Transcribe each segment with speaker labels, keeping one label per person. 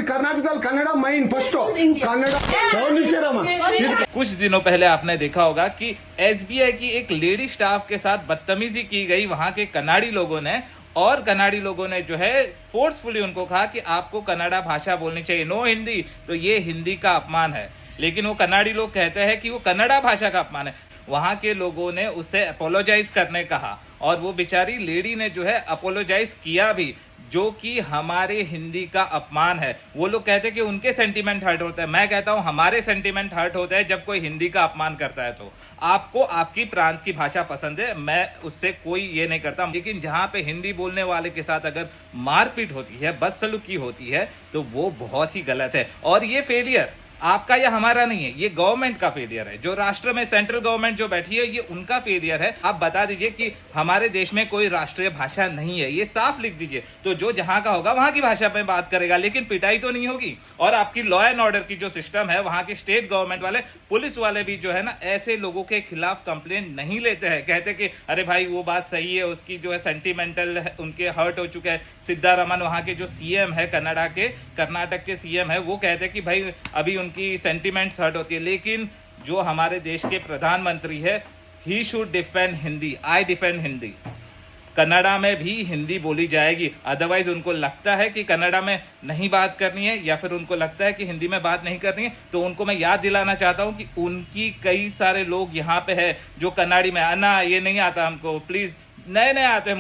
Speaker 1: Karnataka Kannada man first Kannada.
Speaker 2: कुछ दिनों पहले आपने देखा होगा कि एसबीआई की एक लेडी स्टाफ के साथ बदतमीजी की गई वहां के कन्नाडी लोगों ने, और कन्नाडी लोगों ने जो है फोर्सफुली उनको कहा कि आपको कन्नड़ा भाषा बोलनी चाहिए, नो हिंदी। तो ये हिंदी का अपमान है, लेकिन वो कन्नाडी लोग कहते हैं कि वो कन्नड़ा भाषा का अपमान है। वहां के लोगों ने उससे अपोलोजाइज करने कहा, और वो बेचारी लेडी ने जो है अपोलोजाइज किया भी, जो कि हमारे हिंदी का अपमान है। वो लोग कहते हैं कि उनके सेंटीमेंट हर्ट होता है, मैं कहता हूं हमारे सेंटीमेंट हर्ट होता है जब कोई हिंदी का अपमान करता है। तो आपको आपकी प्रांत की भाषा पसंद है, मैं उससे कोई ये नहीं करता, लेकिन जहां पे हिंदी बोलने वाले के साथ अगर मारपीट होती है, बदसलूकी होती है, तो वो बहुत ही गलत है। और ये फेलियर आपका या हमारा नहीं है, ये गवर्नमेंट का फेलियर है। जो राष्ट्र में सेंट्रल गवर्नमेंट जो बैठी है, ये उनका फेलियर है। आप बता दीजिए कि हमारे देश में कोई राष्ट्रीय भाषा नहीं है, ये साफ लिख दीजिए। तो जो जहां का होगा वहां की भाषा में बात करेगा, लेकिन पिटाई तो नहीं होगी। और आपकी लॉ एंड ऑर्डर की जो सिस्टम है, वहां के स्टेट गवर्नमेंट वाले, पुलिस वाले भी जो है ना, ऐसे लोगों के खिलाफ कंप्लेंट नहीं लेते हैं। कहते कि अरे भाई वो बात सही है, उसकी जो है सेंटिमेंटल उनके हर्ट हो चुका है। सिद्धारमन वहां के जो सीएम है कर्नाटक के सीएम है, वो कहते हैं कि भाई अभी की सेंटिमेंट्स हर्ट होती है। लेकिन जो हमारे देश के प्रधानमंत्री है, he should defend Hindi. I defend Hindi. Kannada में भी हिंदी बोली जाएगी। अदरवाइज उनको लगता है कि कन्नड़ा में नहीं बात करनी है, या फिर उनको लगता है कि हिंदी में बात नहीं करनी है, तो उनको मैं याद दिलाना चाहता हूं कि उनकी कई सारे लोग यहाँ पे है जो कन्नाड़ी में, अन्ना ये नहीं आता हमको प्लीज, नए नए आते हैं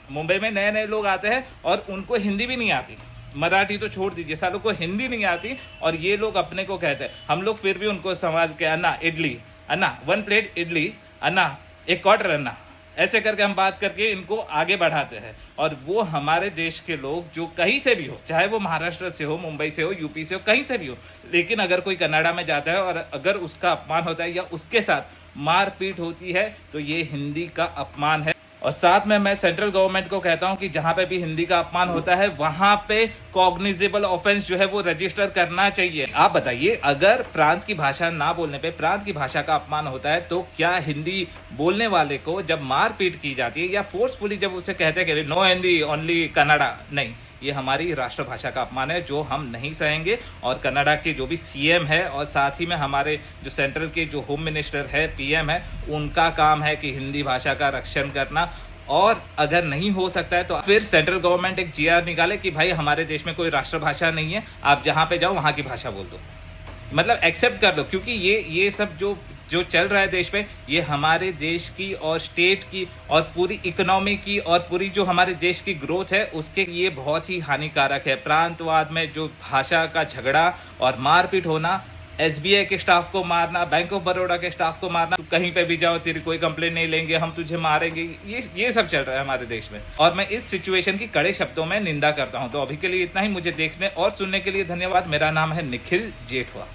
Speaker 2: मुंबई में नए नए लोग आते हैं और उनको हिंदी भी नहीं आती। मराठी तो छोड़ दीजिए, सालों को हिंदी नहीं आती, और ये लोग अपने को कहते हैं। हम लोग फिर भी उनको समाज के अन्ना इडली, अन्ना 1 प्लेट इडली, अन्ना 1 क्वार्टर अन्ना, ऐसे करके हम बात करके इनको आगे बढ़ाते हैं। और वो हमारे देश के लोग जो कहीं से भी हो, चाहे वो महाराष्ट्र से हो, मुंबई से हो, यूपी से हो, कहीं से भी हो, लेकिन अगर कोई कन्नड़ा में जाता है और अगर उसका अपमान होता है या उसके साथ मारपीट होती है, तो ये हिंदी का अपमान है। और साथ में मैं सेंट्रल गवर्नमेंट को कहता हूं कि जहां पे भी हिंदी का अपमान होता है, वहां पे कॉग्निजेबल ऑफेंस जो है वो रजिस्टर करना चाहिए। आप बताइए, अगर प्रांत की भाषा ना बोलने पे प्रांत की भाषा का अपमान होता है, तो क्या हिंदी बोलने वाले को जब मारपीट की जाती है या फोर्सफुली जब उसे कहते हैं कि नो हिंदी ओनली कन्नड़ा, नहीं, ये हमारी राष्ट्रभाषा का अपमान है, जो हम नहीं सहेंगे। और कन्नड़ा के जो भी सीएम है, और साथ ही में हमारे जो सेंट्रल के जो होम मिनिस्टर है, पीएम है, उनका काम है कि हिंदी भाषा का रक्षण करना। और अगर नहीं हो सकता है तो फिर सेंट्रल गवर्नमेंट एक जीआर निकाले कि भाई हमारे देश में कोई राष्ट्रभाषा नहीं है, आप जहां पे जाओ वहां की भाषा बोल दो, मतलब एक्सेप्ट कर दो। क्योंकि ये सब जो चल रहा है देश में, ये हमारे देश की और स्टेट की और पूरी इकोनॉमी की और पूरी जो हमारे देश की ग्रोथ है, उसके लिए बहुत ही हानिकारक है। प्रांतवाद में जो भाषा का झगड़ा और मारपीट होना, एसबीआई के स्टाफ को मारना, बैंक ऑफ बड़ौदा के स्टाफ को मारना, कहीं पे भी जाओ तेरी कोई कंप्लेन नहीं लेंगे, हम तुझे मारेंगे, ये सब चल रहा है हमारे देश में। और मैं इस सिचुएशन की कड़े शब्दों में निंदा करता हूं। तो अभी के लिए इतना ही। मुझे देखने और सुनने के लिए धन्यवाद। मेरा नाम है निखिल जेठवा।